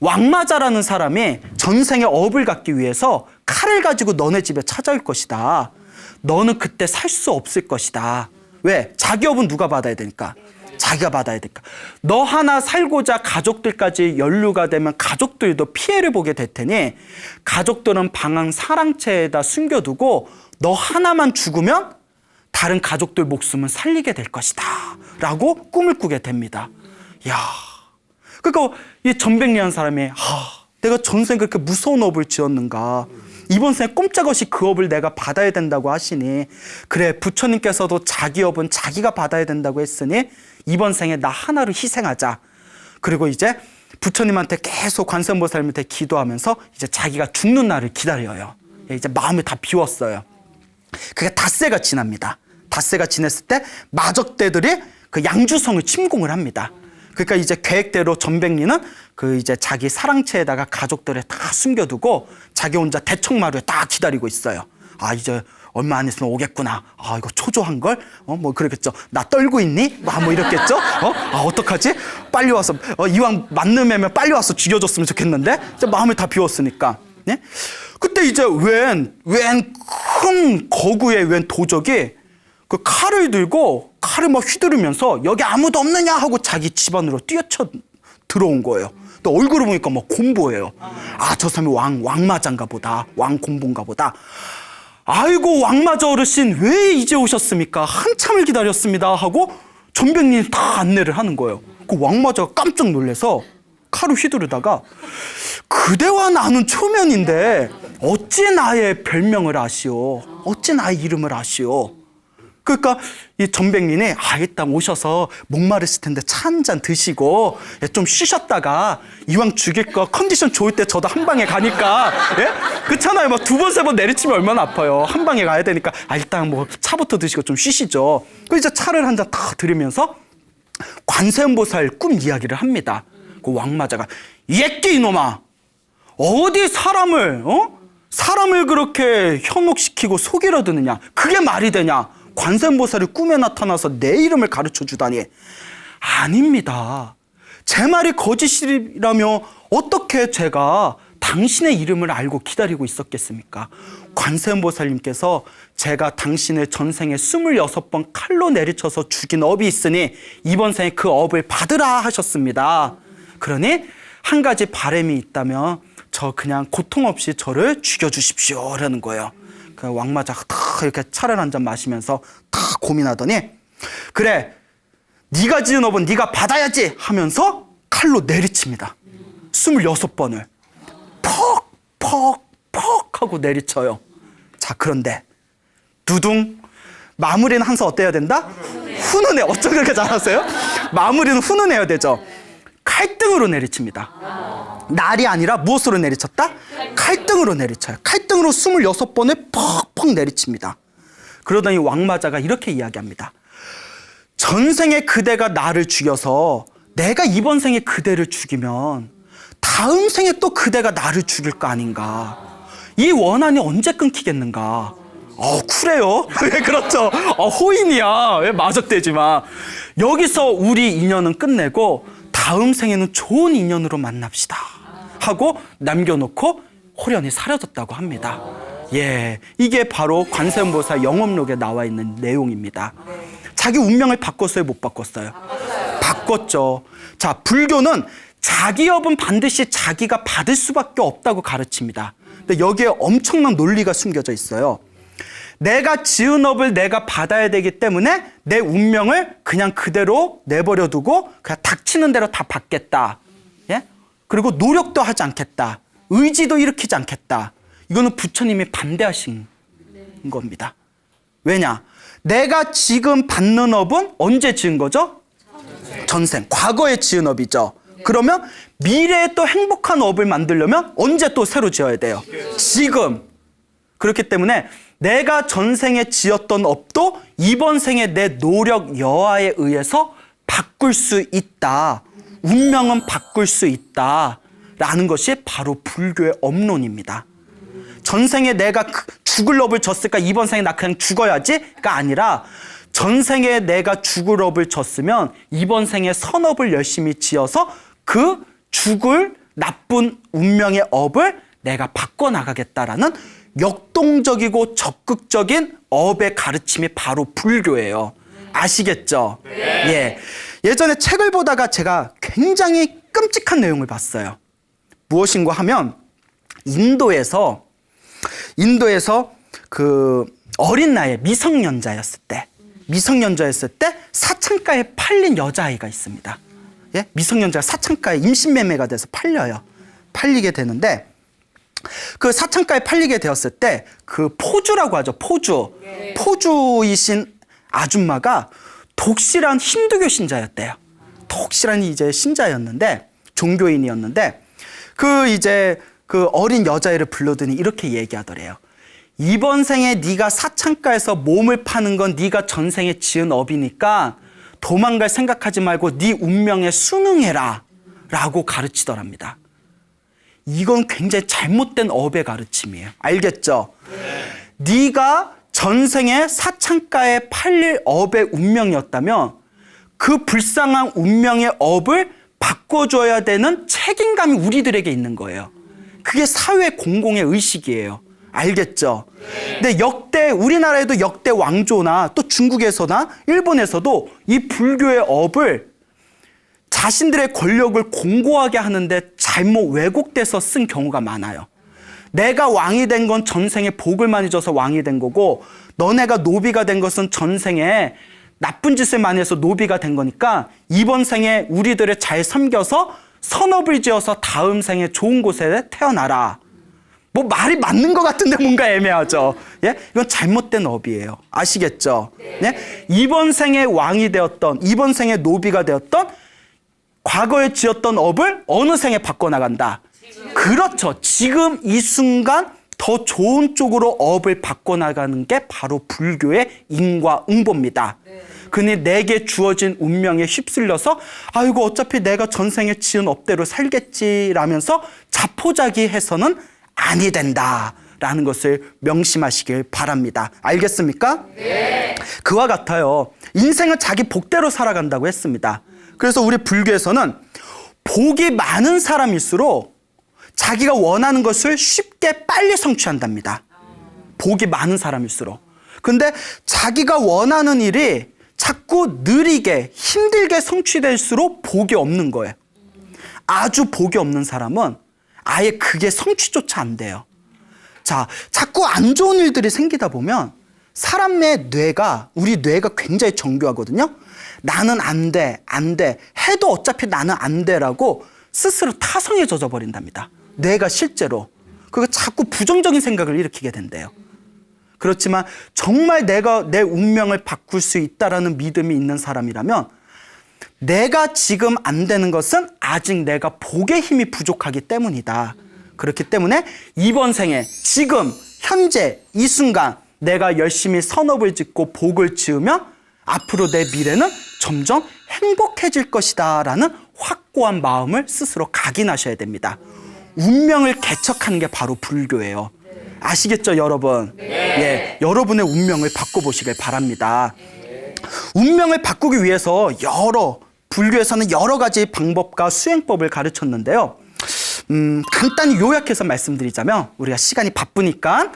왕마자라는 사람이 전생에 업을 갚기 위해서 칼을 가지고 너네 집에 찾아올 것이다. 너는 그때 살 수 없을 것이다. 왜? 자기 업은 누가 받아야 되니까? 자기가 받아야 되니까. 너 하나 살고자 가족들까지 연루가 되면 가족들도 피해를 보게 될 테니 가족들은 방황 사랑채에다 숨겨두고 너 하나만 죽으면 다른 가족들 목숨은 살리게 될 것이다. 라고 꿈을 꾸게 됩니다. 이야. 그러니까 이 전백리한 사람이 내가 전생 그렇게 무서운 업을 지었는가. 이번 생에 꼼짝없이 그 업을 내가 받아야 된다고 하시니 그래 부처님께서도 자기 업은 자기가 받아야 된다고 했으니 이번 생에 나 하나를 희생하자. 그리고 이제 부처님한테 계속 관세음보살님한테 기도하면서 이제 자기가 죽는 날을 기다려요. 이제 마음을 다 비웠어요. 그게 닷새가 지납니다. 닷새가 지냈을 때 마적대들이 그 양주성을 침공을 합니다. 그러니까 이제 계획대로 전백리는 이제 자기 사랑채에다가 가족들을 다 숨겨두고 자기 혼자 대청마루에 딱 기다리고 있어요. 이제 얼마 안 있으면 오겠구나. 이거 초조한 걸? 뭐 그러겠죠. 나 떨고 있니? 뭐 이랬겠죠. 어떡하지? 빨리 와서 이왕 맞는 애면 빨리 와서 죽여줬으면 좋겠는데 이제 마음을 다 비웠으니까. 네? 그때 이제 웬 큰 거구의 웬 도적이 그 칼을 들고 칼을 막 휘두르면서 여기 아무도 없느냐 하고 자기 집안으로 뛰어쳐 들어온 거예요. 또 얼굴을 보니까 막 곰보예요. 저 사람이 왕마자인가 보다. 왕곰보인가 보다. 아이고 왕마자 어르신 왜 이제 오셨습니까? 한참을 기다렸습니다 하고 전백리는 다 안내를 하는 거예요. 그 왕마자가 깜짝 놀라서 칼을 휘두르다가 그대와 나는 초면인데 어찌 나의 별명을 아시오? 어찌 나의 이름을 아시오? 그러니까 이 전백린이 일단 오셔서 목마르실 텐데 차 한 잔 드시고 좀 쉬셨다가 이왕 죽일 거 컨디션 좋을 때 저도 한 방에 가니까 그렇잖아요. 막 두 번 세 번 내리치면 얼마나 아파요. 한 방에 가야 되니까 일단 뭐 차부터 드시고 좀 쉬시죠. 그 이제 차를 한 잔 탁 들이면서 관세음보살 꿈 이야기를 합니다. 그 왕마자가 예끼 이놈아 어디 사람을 그렇게 현혹시키고 속이려 드느냐 그게 말이 되냐 관세음보살이 꿈에 나타나서 내 이름을 가르쳐 주다니 아닙니다. 제 말이 거짓이라며 어떻게 제가 당신의 이름을 알고 기다리고 있었겠습니까? 관세음보살님께서 제가 당신의 전생에 26번 칼로 내리쳐서 죽인 업이 있으니 이번 생에 그 업을 받으라 하셨습니다. 그러니 한 가지 바람이 있다면 저 그냥 고통 없이 저를 죽여주십시오 라는 거예요. 그 왕마자가 탁 이렇게 차를 한 잔 마시면서 탁 고민하더니 그래 네가 지은 업은 네가 받아야지 하면서 칼로 내리칩니다. 26번을 퍽 하고 내리쳐요. 자 그런데 두둥 마무리는 항상 어때야 된다? 훈훈해. 어쩜 그렇게 잘하세요? 마무리는 훈훈해야 되죠. 칼등으로 내리칩니다. 날이 아니라 무엇으로 내리쳤다? 칼등으로 내리쳐요. 칼등으로 26번을 퍽퍽 내리칩니다. 그러더니 왕마자가 이렇게 이야기합니다. 전생에 그대가 나를 죽여서 내가 이번 생에 그대를 죽이면 다음 생에 또 그대가 나를 죽일 거 아닌가. 이 원한이 언제 끊기겠는가. 쿨해요. 그렇죠. 호인이야. 마적대지만 여기서 우리 인연은 끝내고 다음 생에는 좋은 인연으로 만납시다 하고 남겨놓고 호련히 사라졌다고 합니다. 이게 바로 관세음보살 영업록에 나와 있는 내용입니다. 자기 운명을 바꿨어요, 못 바꿨어요? 바꿨죠. 자, 불교는 자기 업은 반드시 자기가 받을 수밖에 없다고 가르칩니다. 근데 여기에 엄청난 논리가 숨겨져 있어요. 내가 지은 업을 내가 받아야 되기 때문에 내 운명을 그냥 그대로 내버려 두고 그냥 닥치는 대로 다 받겠다. 그리고 노력도 하지 않겠다. 의지도 일으키지 않겠다. 이거는 부처님이 반대하신 겁니다. 왜냐? 내가 지금 받는 업은 언제 지은 거죠? 전생. 과거에 지은 업이죠. 그러면 미래에 또 행복한 업을 만들려면 언제 또 새로 지어야 돼요? 지금. 그렇기 때문에 내가 전생에 지었던 업도 이번 생에 내 노력 여하에 의해서 바꿀 수 있다. 운명은 바꿀 수 있다. 라는 것이 바로 불교의 업론입니다. 전생에 내가 죽을 업을 졌을까 이번 생에 나 그냥 죽어야지가 아니라 전생에 내가 죽을 업을 졌으면 이번 생에 선업을 열심히 지어서 그 죽을 나쁜 운명의 업을 내가 바꿔나가겠다라는 역동적이고 적극적인 업의 가르침이 바로 불교예요. 아시겠죠? 예전에 책을 보다가 제가 굉장히 끔찍한 내용을 봤어요. 무엇인가 하면 인도에서 그 어린 나이에 미성년자였을 때 사창가에 팔린 여자아이가 있습니다. 미성년자가 사창가에 임신매매가 돼서 팔리게 되는데 그 사창가에 팔리게 되었을 때 그 포주라고 하죠. 포주이신 아줌마가 독실한 힌두교 신자였대요. 독실한 이제 신자였는데 종교인이었는데 그 어린 여자애를 불러더니 이렇게 얘기하더래요. 이번 생에 네가 사창가에서 몸을 파는 건 네가 전생에 지은 업이니까 도망갈 생각하지 말고 네 운명에 순응해라 라고 가르치더랍니다. 이건 굉장히 잘못된 업의 가르침이에요. 알겠죠? 네가 전생에 사창가에 팔릴 업의 운명이었다면 그 불쌍한 운명의 업을 바꿔줘야 되는 책임감이 우리들에게 있는 거예요. 그게 사회 공공의 의식이에요. 알겠죠? 근데 역대 우리나라에도 역대 왕조나 또 중국에서나 일본에서도 이 불교의 업을 자신들의 권력을 공고하게 하는데 잘못 왜곡돼서 쓴 경우가 많아요. 내가 왕이 된 건 전생에 복을 많이 줘서 왕이 된 거고 너네가 노비가 된 것은 전생에 나쁜 짓을 많이 해서 노비가 된 거니까 이번 생에 우리들을 잘 섬겨서 선업을 지어서 다음 생에 좋은 곳에 태어나라. 뭐 말이 맞는 것 같은데 뭔가 애매하죠. 예? 이건 잘못된 업이에요. 아시겠죠? 예? 이번 생에 왕이 되었던, 이번 생에 노비가 되었던, 과거에 지었던 업을 어느 생에 바꿔나간다. 그렇죠. 지금 이 순간 더 좋은 쪽으로 업을 바꿔나가는 게 바로 불교의 인과응보입니다. 그니 내게 주어진 운명에 휩쓸려서 아이고 어차피 내가 전생에 지은 업대로 살겠지라면서 자포자기해서는 아니 된다라는 것을 명심하시길 바랍니다. 알겠습니까? 네. 그와 같아요. 인생은 자기 복대로 살아간다고 했습니다. 그래서 우리 불교에서는 복이 많은 사람일수록 자기가 원하는 것을 쉽게 빨리 성취한답니다. 복이 많은 사람일수록. 근데 자기가 원하는 일이 자꾸 느리게 힘들게 성취될수록 복이 없는 거예요. 아주 복이 없는 사람은 아예 그게 성취조차 안 돼요. 자, 자꾸 안 좋은 일들이 생기다 보면 사람의 뇌가, 우리 뇌가 굉장히 정교하거든요. 나는 안 돼, 안 돼. 해도 어차피 나는 안 돼라고 스스로 타성에 젖어버린답니다. 뇌가 실제로. 그거 자꾸 부정적인 생각을 일으키게 된대요. 그렇지만 정말 내가 내 운명을 바꿀 수 있다라는 믿음이 있는 사람이라면 내가 지금 안 되는 것은 아직 내가 복의 힘이 부족하기 때문이다. 그렇기 때문에 이번 생에 지금 현재 이 순간 내가 열심히 선업을 짓고 복을 지으면 앞으로 내 미래는 점점 행복해질 것이다 라는 확고한 마음을 스스로 각인하셔야 됩니다. 운명을 개척하는 게 바로 불교예요. 아시겠죠, 여러분? 예, 여러분의 운명을 바꿔보시길 바랍니다. 운명을 바꾸기 위해서 불교에서는 여러 가지 방법과 수행법을 가르쳤는데요. 간단히 요약해서 말씀드리자면 우리가 시간이 바쁘니까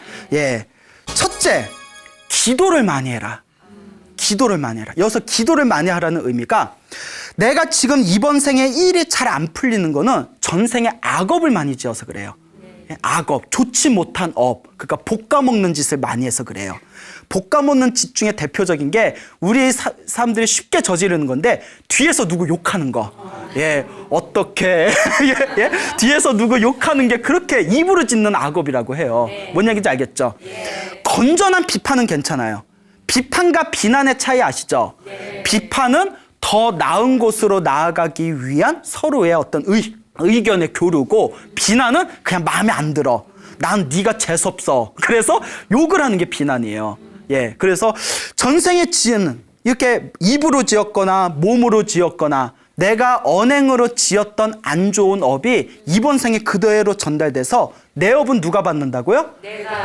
첫째, 기도를 많이 해라. 기도를 많이 해라. 여기서 기도를 많이 하라는 의미가 내가 지금 이번 생에 일이 잘 안 풀리는 거는 전생에 악업을 많이 지어서 그래요. 악업, 좋지 못한 업, 그러니까 볶아먹는 짓을 많이 해서 그래요. 볶아먹는 짓 중에 대표적인 게 우리 사람들이 쉽게 저지르는 건데 뒤에서 누구 욕하는 거. 예, 어떻게 뒤에서 누구 욕하는 게 그렇게 입으로 짓는 악업이라고 해요. 뭔 얘기인지 알겠죠? 건전한 비판은 괜찮아요. 비판과 비난의 차이 아시죠? 비판은 더 나은 곳으로 나아가기 위한 서로의 어떤 의견의 교류고, 비난은 그냥 마음에 안 들어. 난 네가 재수없어. 그래서 욕을 하는 게 비난이에요. 예, 그래서 전생에 지은 이렇게 입으로 지었거나 몸으로 지었거나 내가 언행으로 지었던 안 좋은 업이 이번 생에 그대로 전달돼서 내 업은 누가 받는다고요?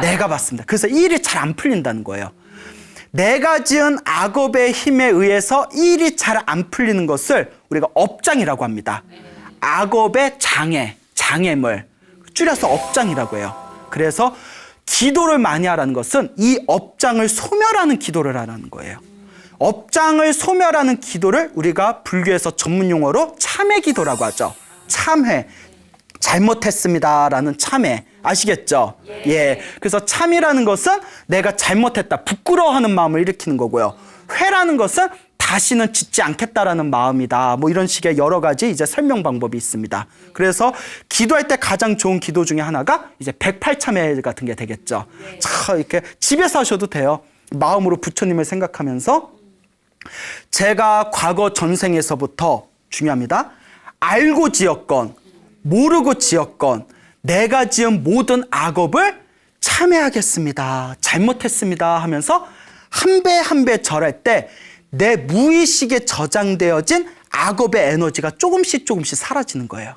내가 받습니다. 그래서 일이 잘 안 풀린다는 거예요. 내가 지은 악업의 힘에 의해서 일이 잘 안 풀리는 것을 우리가 업장이라고 합니다. 악업의 장애물, 줄여서 업장이라고 해요. 그래서 기도를 많이 하라는 것은 이 업장을 소멸하는 기도를 하라는 거예요. 업장을 소멸하는 기도를 우리가 불교에서 전문 용어로 참회 기도라고 하죠. 참회, 잘못했습니다라는 참회. 아시겠죠? 예. 그래서 참이라는 것은 내가 잘못했다, 부끄러워하는 마음을 일으키는 거고요. 회라는 것은 다시는 짓지 않겠다라는 마음이다. 뭐 이런 식의 여러 가지 이제 설명 방법이 있습니다. 그래서 기도할 때 가장 좋은 기도 중에 하나가 이제 108참회 같은 게 되겠죠. 자, 이렇게 집에서 하셔도 돼요. 마음으로 부처님을 생각하면서 제가 과거 전생에서부터 중요합니다. 알고 지었건 모르고 지었건 내가 지은 모든 악업을 참회하겠습니다. 잘못했습니다 하면서 한 배 한 배 절할 때 내 무의식에 저장되어진 악업의 에너지가 조금씩 사라지는 거예요.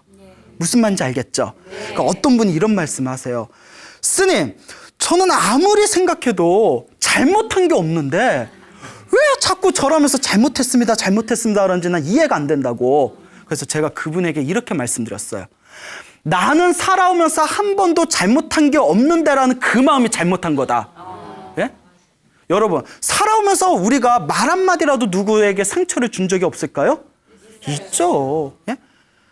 무슨 말인지 알겠죠? 그러니까 어떤 분이 이런 말씀하세요. 스님, 저는 아무리 생각해도 잘못한 게 없는데 왜 자꾸 절하면서 잘못했습니다 그런지 난 이해가 안 된다고. 그래서 제가 그분에게 이렇게 말씀드렸어요. 나는 살아오면서 한 번도 잘못한 게 없는데라는 그 마음이 잘못한 거다. 예? 여러분, 살아오면서 우리가 말 한마디라도 누구에게 상처를 준 적이 없을까요? 있죠. 예?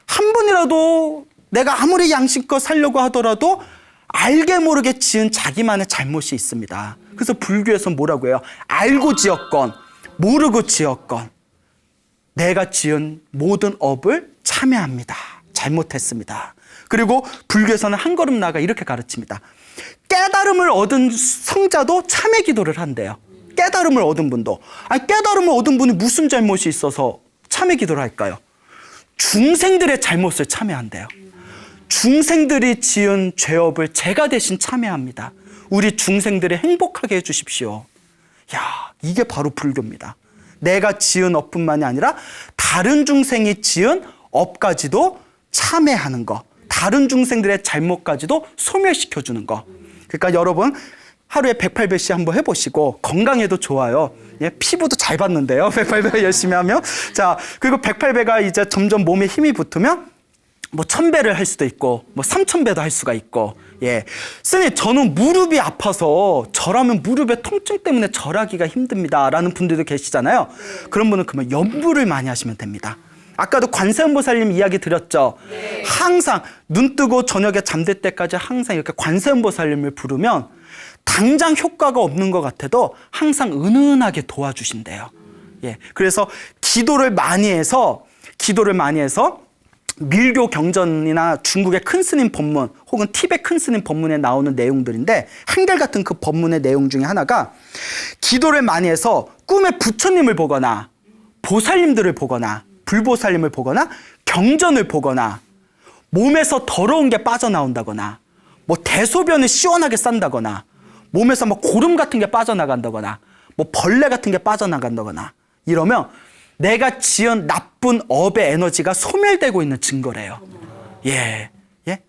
한 번이라도 내가 아무리 양심껏 살려고 하더라도 알게 모르게 지은 자기만의 잘못이 있습니다. 그래서 불교에서 뭐라고 해요? 알고 지었건 모르고 지었건 내가 지은 모든 업을 참회합니다. 잘못했습니다. 그리고 불교에서는 한 걸음 나아가 이렇게 가르칩니다. 깨달음을 얻은 성자도 참회 기도를 한대요. 깨달음을 얻은 분도. 아니, 깨달음을 얻은 분이 무슨 잘못이 있어서 참회 기도를 할까요? 중생들의 잘못을 참회한대요. 중생들이 지은 죄업을 제가 대신 참회합니다. 우리 중생들이 행복하게 해주십시오. 야, 이게 바로 불교입니다. 내가 지은 업뿐만이 아니라 다른 중생이 지은 업까지도 참회하는 거, 다른 중생들의 잘못까지도 소멸시켜주는 거. 그러니까 여러분 하루에 108배씩 한번 해보시고 건강에도 좋아요. 예, 피부도 잘 받는데요. 108배 열심히 하면. 자, 그리고 108배가 이제 점점 몸에 힘이 붙으면 뭐 1000배를 할 수도 있고 뭐 3000배도 할 수가 있고. 예, 스님 저는 무릎이 아파서 절하면 무릎의 통증 때문에 절하기가 힘듭니다 라는 분들도 계시잖아요. 그런 분은 그러면 연부를 많이 하시면 됩니다. 아까도 관세음보살님 이야기 드렸죠. 항상 눈 뜨고 저녁에 잠들 때까지 항상 이렇게 관세음보살님을 부르면 당장 효과가 없는 것 같아도 항상 은은하게 도와주신대요. 예, 그래서 기도를 많이 해서 밀교 경전이나 중국의 큰 스님 법문 혹은 티베트 큰 스님 법문에 나오는 내용들인데 한결같은 그 법문의 내용 중에 하나가 기도를 많이 해서 꿈에 부처님을 보거나 보살님들을 보거나 불보살님을 보거나 경전을 보거나 몸에서 더러운 게 빠져나온다거나 뭐 대소변을 시원하게 싼다거나 몸에서 뭐 고름 같은 게 빠져나간다거나 뭐 벌레 같은 게 빠져나간다거나 이러면 내가 지은 나쁜 업의 에너지가 소멸되고 있는 증거래요. 예, 예,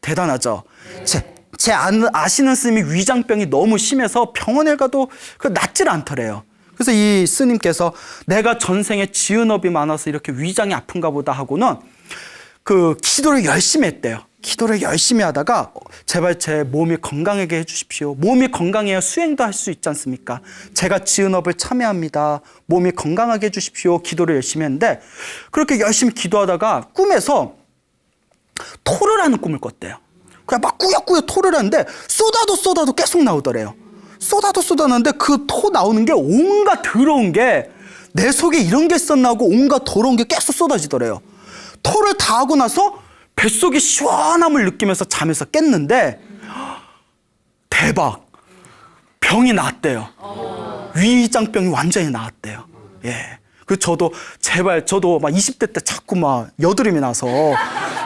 대단하죠. 제 아시는 스님이 위장병이 너무 심해서 병원에 가도 낫질 않더래요. 그래서 이 스님께서 내가 전생에 지은 업이 많아서 이렇게 위장이 아픈가 보다 하고는 그 기도를 열심히 했대요. 기도를 열심히 하다가 제발 제 몸이 건강하게 해주십시오. 몸이 건강해야 수행도 할 수 있지 않습니까? 제가 지은 업을 참여합니다. 몸이 건강하게 해주십시오. 기도를 열심히 했는데 그렇게 열심히 기도하다가 꿈에서 토를 하는 꿈을 꿨대요. 그냥 막 꾸역꾸역 토를 하는데 쏟아도 계속 나오더래요. 쏟아나는데 그 토 나오는 게 온갖 더러운 게 내 속에 이런 게 있었나 하고 온갖 더러운 게 계속 쏟아지더래요. 토를 다 하고 나서 뱃속이 시원함을 느끼면서 잠에서 깼는데 대박! 병이 나았대요. 위장병이 완전히 나았대요. 예. 그 저도 막 20대 때 자꾸 막 여드름이 나서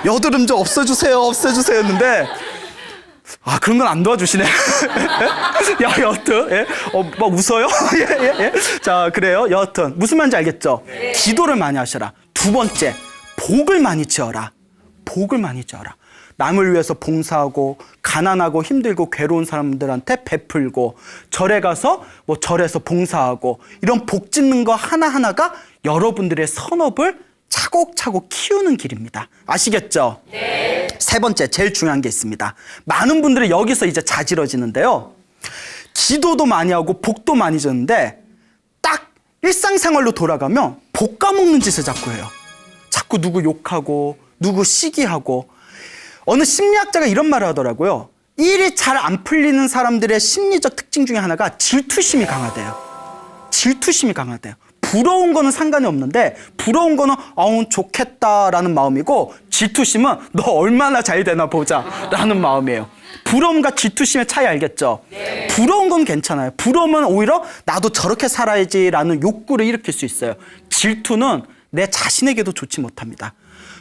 여드름 좀 없애주세요 했는데 아, 그런 건 안 도와주시네. 야, 여하튼, 예? 막 웃어요? 예. 자, 그래요. 여하튼, 무슨 말인지 알겠죠? 네. 기도를 많이 하셔라. 두 번째, 복을 많이 지어라. 복을 많이 지어라. 남을 위해서 봉사하고, 가난하고 힘들고 괴로운 사람들한테 베풀고, 절에 가서, 뭐 절에서 봉사하고, 이런 복 짓는 거 하나하나가 여러분들의 선업을 차곡차곡 키우는 길입니다. 아시겠죠? 네. 세 번째, 제일 중요한 게 있습니다. 많은 분들이 여기서 이제 자지러지는데요. 기도도 많이 하고 복도 많이 졌는데 딱 일상생활로 돌아가면 복 까먹는 짓을 자꾸 해요. 자꾸 누구 욕하고 누구 시기하고. 어느 심리학자가 이런 말을 하더라고요. 일이 잘 안 풀리는 사람들의 심리적 특징 중에 하나가 질투심이 강하대요. 질투심이 강하대요. 부러운 거는 상관이 없는데 부러운 거는 좋겠다라는 마음이고 질투심은 너 얼마나 잘 되나 보자 라는 마음이에요. 부러움과 질투심의 차이 알겠죠? 네. 부러운 건 괜찮아요. 부러움은 오히려 나도 저렇게 살아야지라는 욕구를 일으킬 수 있어요. 질투는 내 자신에게도 좋지 못합니다.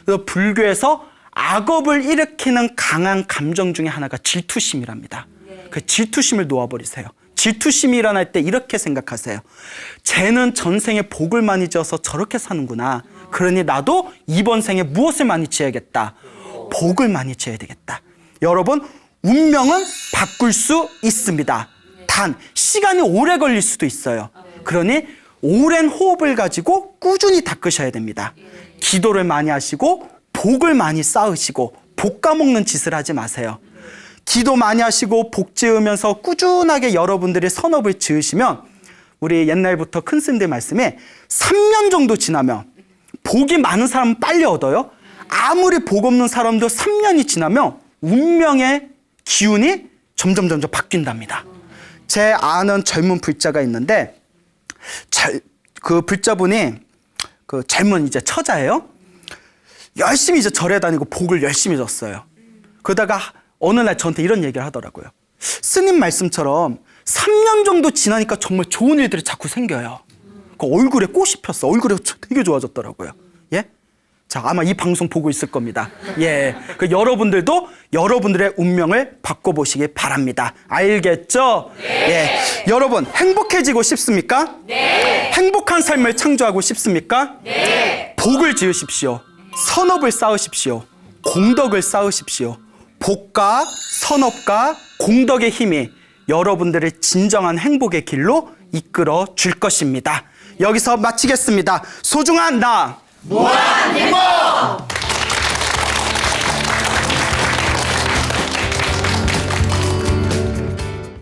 그래서 불교에서 악업을 일으키는 강한 감정 중에 하나가 질투심이랍니다. 네. 그 질투심을 놓아버리세요. 질투심이 일어날 때 이렇게 생각하세요. 쟤는 전생에 복을 많이 지어서 저렇게 사는구나. 그러니 나도 이번 생에 무엇을 많이 지어야겠다. 복을 많이 지어야 되겠다. 여러분, 운명은 바꿀 수 있습니다. 단 시간이 오래 걸릴 수도 있어요. 그러니 오랜 호흡을 가지고 꾸준히 닦으셔야 됩니다. 기도를 많이 하시고 복을 많이 쌓으시고 복 까먹는 짓을 하지 마세요. 기도 많이 하시고 복 지으면서 꾸준하게 여러분들이 선업을 지으시면 우리 옛날부터 큰 스님들 말씀에 3년 정도 지나면 복이 많은 사람은 빨리 얻어요. 아무리 복 없는 사람도 3년이 지나면 운명의 기운이 점점 바뀐답니다. 제 아는 젊은 불자가 있는데 그 불자분이 그 젊은 이제 처자예요. 열심히 이제 절에 다니고 복을 열심히 줬어요. 그러다가 어느 날 저한테 이런 얘기를 하더라고요. 스님 말씀처럼 3년 정도 지나니까 정말 좋은 일들이 자꾸 생겨요. 그 얼굴에 꽃이 폈어. 얼굴이 되게 좋아졌더라고요. 예? 자, 아마 이 방송 보고 있을 겁니다. 예. 그 여러분들도 여러분들의 운명을 바꿔보시기 바랍니다. 알겠죠? 네. 예. 여러분, 행복해지고 싶습니까? 네. 행복한 삶을 창조하고 싶습니까? 네. 복을 지으십시오. 선업을 쌓으십시오. 공덕을 쌓으십시오. 복과 선업과 공덕의 힘이 여러분들을 진정한 행복의 길로 이끌어 줄 것입니다. 여기서 마치겠습니다. 소중한 나 무한 행복!